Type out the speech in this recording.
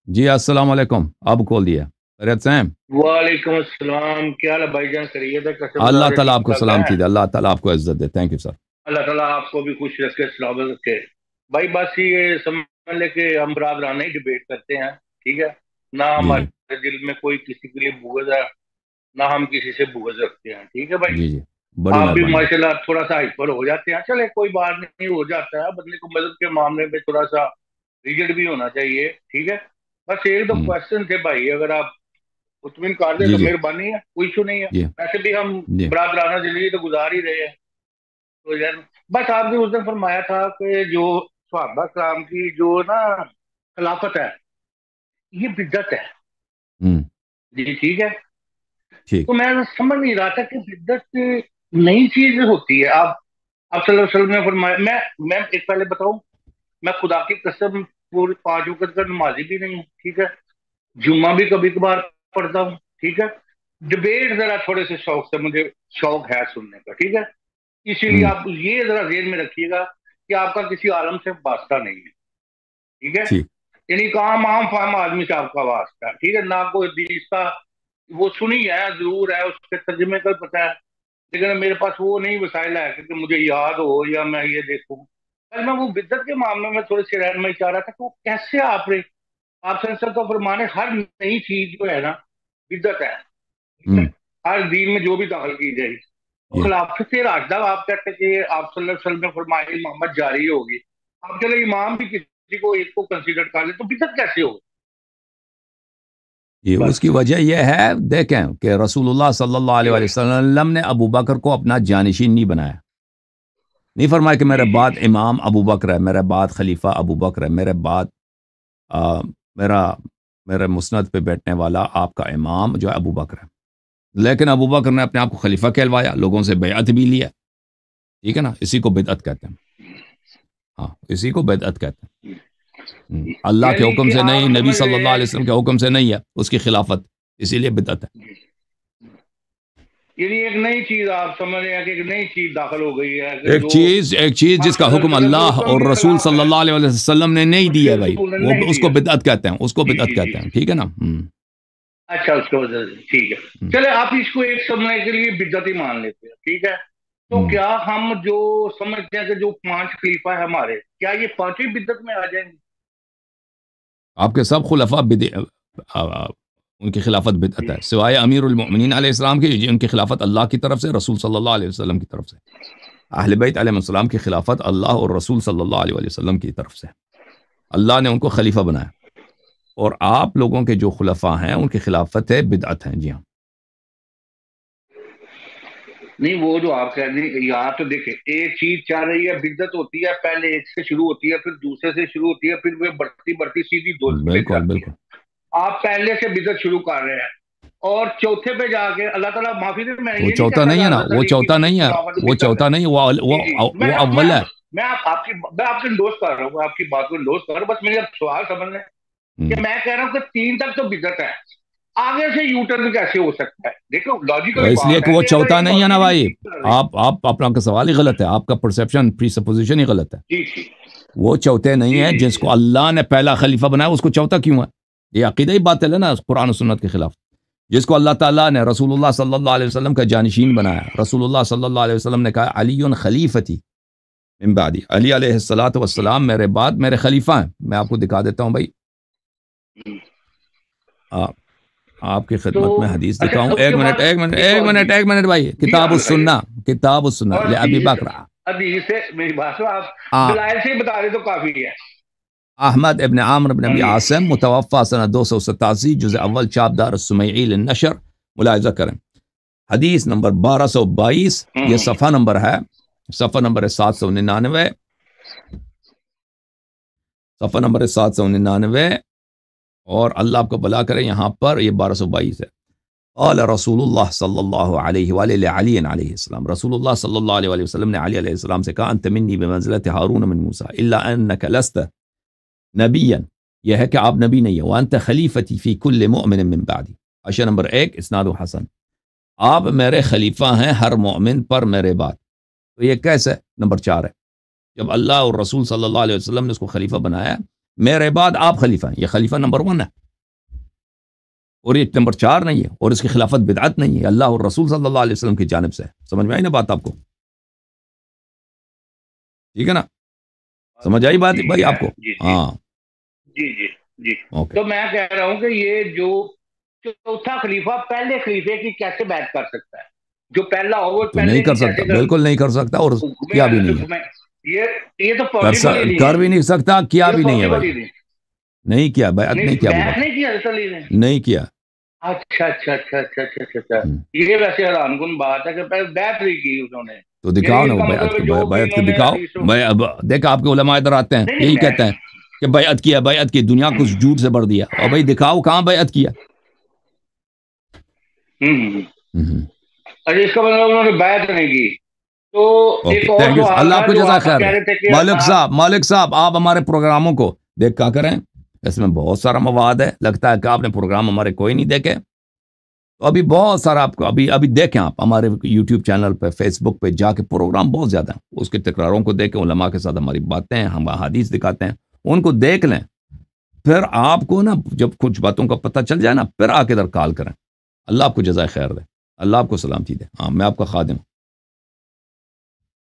जी अस्सलाम वालेकुम। अब खोल दिया। खैरियत से हैं? वालेकुम अस्सलाम। क्या हाल है भाईजान? खैरियत है? कैसे अल्लाह गुजार है? ताला ठीक आपको ठाक सलामती है? दे, अल्लाह ताला आपको इज्जत दे। Thank you sir. अल्लाह ताला आपको भी खुश रखे, सलामत रखे। भाई बस ये समझ ले कि हम बरादराना ही डिबेट करते हैं। ठीक है। ना जी जी। हमारे दिल में कोई किसी के लिए बुग़्ज़ है, ना हम किसी से बुग़्ज़ रखते हैं। ठीक है भाई। जी जी। बड़ी आप भी मेहरबानी। माशाल्लाह थोड़ा सा हाइपर हो जाते हैं, चले कोई बात नहीं, हो जाता है बंदे को। मदद के मामले में थोड़ा सा रिजिड भी होना चाहिए। ठीक है। बस एक दो हम्म। क्वेश्चन थे भाई, अगर आप मुतमिन कर दे जी तो जी। मेहरबानी है, कोई इशू नहीं है। जी वैसे भी हम जी। बरादराना जिंदगी तो गुजार ही रहे हैं। तो यार बस आपने उस दिन फरमाया था कि जो सहाबा कराम की जो ना खिलाफत है, ये बिद्दत है। हम्म। जी ठीक है। ठीक। तो मैं समझ नहीं रहा था कि बिद्दत नई चीज होती है। आप सल्लल्लाहु अलैहि वसल्लम ने फरमाया। मैं एक पहले बताऊं, मैं खुदा की कसम पूरी 5 वक्त का नमाजी भी नहीं हूँ। ठीक है। जुम्मा भी कभी कभार पढ़ता हूँ। ठीक है। डिबेट जरा थोड़े से शौक से मुझे शौक है सुनने का। ठीक है। इसीलिए हम्म। आप ये जरा जेहन में रखिएगा कि आपका किसी आलम से वास्ता नहीं है। ठीक है। ठीक। यानी काम आम फाम आदमी से आपका वास्ता है। ठीक है। ना कोई हदीस का वो सुनी है, जरूर है, उसके तर्जमे का पता है, लेकिन मेरे पास वो नहीं वसाइल है कि मुझे याद हो या मैं ये देखूं। कल मैं वो बिद्दत के मामले में थोड़ी सी रहनमई चाह रहा था कि वो कैसे आप सेंसर का फरमाने हर नई चीज जो है ना बिद्दत है। ठीक है। हम्म। हर दीन में जो भी दाखिल की जाए वो जी। खिलाफत राशिदा। आप कहते हैं कि आप सल्लल्लाहु अलैहि वसल्लम ने फरमाया मोहम्मद जारी होगी, आप चलो इमाम भी किसी को एक को कंसीडर कर ले तो बिदत कैसे होगी? ये बस। उसकी वजह यह है, देखें कि रसूलुल्लाह सल्लल्लाहु जी अलैहि भाई। वसल्लम ने अबू बकर को अपना जानशीन नहीं बनाया। नहीं फरमाया कि मेरे जी जी बाद इमाम अबू बकर है, मेरे बाद खलीफा अबू बकर है, मेरे बाद आ, मेरा मेरे मुस्नद पे बैठने वाला आपका इमाम जो है अबू बकर है। लेकिन अबू बकर ने अपने आप को खलीफा कहलवाया, लोगों से बैअत भी लिया। ठीक है ना, इसी को बिदअत कहते हैं। हाँ, इसी को बिदअत कहते हैं। अल्लाह के यानी हुक्म कि से नहीं, आप नबी समझ रहे सल्लल्लाहु हैं अलैहि वसल्लम के हुक्म से नहीं है उसकी खिलाफत, इसीलिए बिदअत है। यानी एक नई चीज आप समझ रहे हैं कि एक नई चीज दाखिल हो गई है कि जो एक चीज आप जिसका सल्लल्लाहु अलैहि हुक्म वसल्लम के अल्लाह हुक्म और के रसूल खिलाफ है, सल्लल्लाहु अलैहि वसल्लम ने नहीं उसके दिया है भाई, रसूल ने वो नहीं उसको दिया। बिदअत कहते हैं, उसको जी बिदअत जी कहते जी। हैं। ठीक है ना। अच्छा, उसके वजह से ठीक है। हम्म। चले आप इसको एक समय के लिए बिद्दत ही मान लेते हैं। ठीक है। तो हम्म। क्या हम जो समझते हैं कि जो 5 खलीफा है हमारे, क्या ये पांचवी बिद्दत में आ जाएंगे? आपके सब खुलफा उनकी खिलाफत बिदअत है, सिवाय अमीरुल मोमिनीन अलैहिस्सलाम की, उनकी खिलाफत अल्लाह की तरफ से, रसूल सल्लल्लाहु अलैहि वसल्लम की तरफ से। अहले बैत अलैहिस्सलाम की खिलाफत अल्लाह और रसूल सल्लल्लाहु अलैहि वसल्लम की तरफ से, अल्लाह ने उनको खलीफा बनाया। और आप लोगों के जो खुलफा हैं उनकी खिलाफत है बिदअत है। जी हाँ। नहीं, वो जो आप कह रहे हैं यहाँ तो देखे, एक चीज चल रही है, बिद्दत होती है, पहले एक से शुरू होती है, फिर दूसरे से शुरू होती है, फिर वे बढ़ती बढ़ती सीधी दो पे बिल्कुल जाती है। बिल्कुल। आप पहले से बिद्दत शुरू कर रहे हैं और चौथे पे जाके अल्लाह ताला माफी दे, मैं वो ये नहीं चौथा कहता कि नहीं है ना, हजरत वो अली की चौथा नहीं है। खिलाफत वो बिद्दत है। चौथा नहीं, जी जी। वो अव्वल है। मैं आपके इंडोर्स कर रहा हूँ, आपकी बात को इंडोर्स कर रहा हूँ, बस मेरा सवाल समझ लें कि हम्म। मैं कह रहा हूँ कि 3 तक तो बिद्दत है, आगे से यू टर्न कैसे हो सकता है? देखो वो लॉजिकली इसलिए बात कि है वो कि अगर चौथा एक नहीं है ना बाकी भी भाई। ठीक कर रहे हैं। आप अपना का सवाल ही गलत है, आपका परसेप्शन प्री सपोजिशन ही गलत है। जी जी वो चौथे नहीं जी है, जी जी। जिसको अल्लाह ने पहला खलीफा बनाया उसको चौथा क्यों है? ये अकीदा ही बातिल है ना, कुरान और सुन्नत के खिलाफ। जिसको अल्लाह ताला ने रसूलुल्लाह सल्लल्लाहु अलैहि वसल्लम का जानशीन बनाया, रसूलुल्लाह सल्लल्लाहु अलैहि वसल्लम ने कहा अलीयुन खलीफती मिन बादी, अली अलैहिस्सलातु वस्सलाम मेरे बाद मेरे खलीफा हैं। मैं आपको दिखा देता हूं भाई। आ, आपकी तो खिदमत में हदीस अच्छा, दिखाऊं। एक उसके मिनट बाद एक मिनट एक एक और मिनट चीज। एक मिनट भाई, जी आप किताब उस बताइए। सुन्ना, किताब उस सुन्ना और ले अभी हदीस, बकरा। हदीस से मेरी बात सुनो, आप आ, दलाइल से ही बता रहे तो काफी है। अहमद इब्न आमर इब्न हाँ अबी जी। आसिम मुतवफ़ा सन 287, जुज़ अव्वल चापदार सुमई नशर, मुलाहिज़ा करें। हदीस नंबर 1222, ये हम्म। सफ़ा नंबर है। सफ़ा नंबर है 799। सफ़ा नंबर है 799। और अल्लाह आपको भला करे, यहाँ पर ये 1222 है। क़ाल रसूलुल्लाह सल्लल्लाहु अलैहि अली अलैहिस्सलाम, रसूलुल्लाह सल्लल्लाहु अलैहि वसल्लम ने अली अलैहिस्सलाम से कहा, अंत मिन्नी बिमंज़िलति हारून मिन मूसा इल्ला अन्नका लस्त नबिय्यन, यह है कि आप नबी नहीं है। व अंत खलीफती फ़ी कुल्लि मुअमिन मिन बादी। अशर नंबर 1, इस्नादु हसन, आप मेरे खलीफा हैं हर मोमिन पर मेरे बाद। तो ये कैसे? नंबर 4 है, जब अल्लाह और रसूल सल्लल्लाहु अलैहि वसल्लम ने उसको खलीफा बनाया, मेरे बाद आप खलीफा हैं। ये खलीफा नंबर 1 है और ये नंबर 4 नहीं है, और इसकी खिलाफत बिदअत नहीं है, अल्लाह और रसूल सल्लल्लाहु अलैहि वसल्लम की जानिब से है। समझ में आई ना बात आपको? ठीक है ना, समझ आई बात भाई आपको? हाँ जी जी जी। ओके। तो मैं कह रहा हूँ कि ये जो चौथा खलीफा पहले खलीफे की कैसे बैत कर सकता है? जो पहला हो वो तो पहले नहीं कर की सकता, कैसे बिल्कुल नहीं कर सकता, और किया भी नहीं है। ये तो पॉसिबल ही नहीं कर भी है। नहीं सकता, किया ये भी नहीं है पॉसिबल भाई। ही नहीं। नहीं किया, बैत नहीं नहीं किया अबू बैत बकर, नहीं किया हज़रत अली ने। नहीं किया। अच्छा अच्छा अच्छा अच्छा अच्छा अच्छा अच्छा। हम्म। ये वैसे हैरानकुन बात है कि पहले बैत नहीं की उन्होंने। तो यानी दिखाओ ना वो इसका बैत मतलब के, है जो भी बैत के इन्होंने दिखाओ। हदीसों। मैं अब देख आपके उलमा इधर आते हैं, नहीं नहीं यही मैं। कहते हैं कि बैत किया, बैत की, दुनिया को झूठ से भर दिया। और भाई दिखाओ कहाँ बैत किया। हम्म। हम्म। अच्छा इसका मतलब उन्होंने बैत नहीं की। तो ओके, एक और थैंक यू, सवाल अल्लाह था आपको जो जज़ाय आप खैर कह दे। रहे थे कि मालिक आप। साहब, मालिक साहब, आप हमारे प्रोग्रामों को देख क्या करें, इसमें बहुत सारा मवाद है। लगता है कि आपने प्रोग्राम हमारे कोई नहीं देखे, तो अभी बहुत सारा आपको अभी अभी देखें। आप हमारे यूट्यूब चैनल पे, फेसबुक पे जाके प्रोग्राम बहुत ज़्यादा हैं, उसके तकरारों को देखें, उलमा के साथ हमारी बातें हैं, हम हदीस दिखाते हैं, उनको देख लें। फिर आपको ना जब कुछ बातों का पता चल जाए ना, फिर आके इधर कॉल करें। अल्लाह आपको जज़ाय खैर दे, अल्लाह आपको सलामती दे। हाँ, मैं आपका खादिम।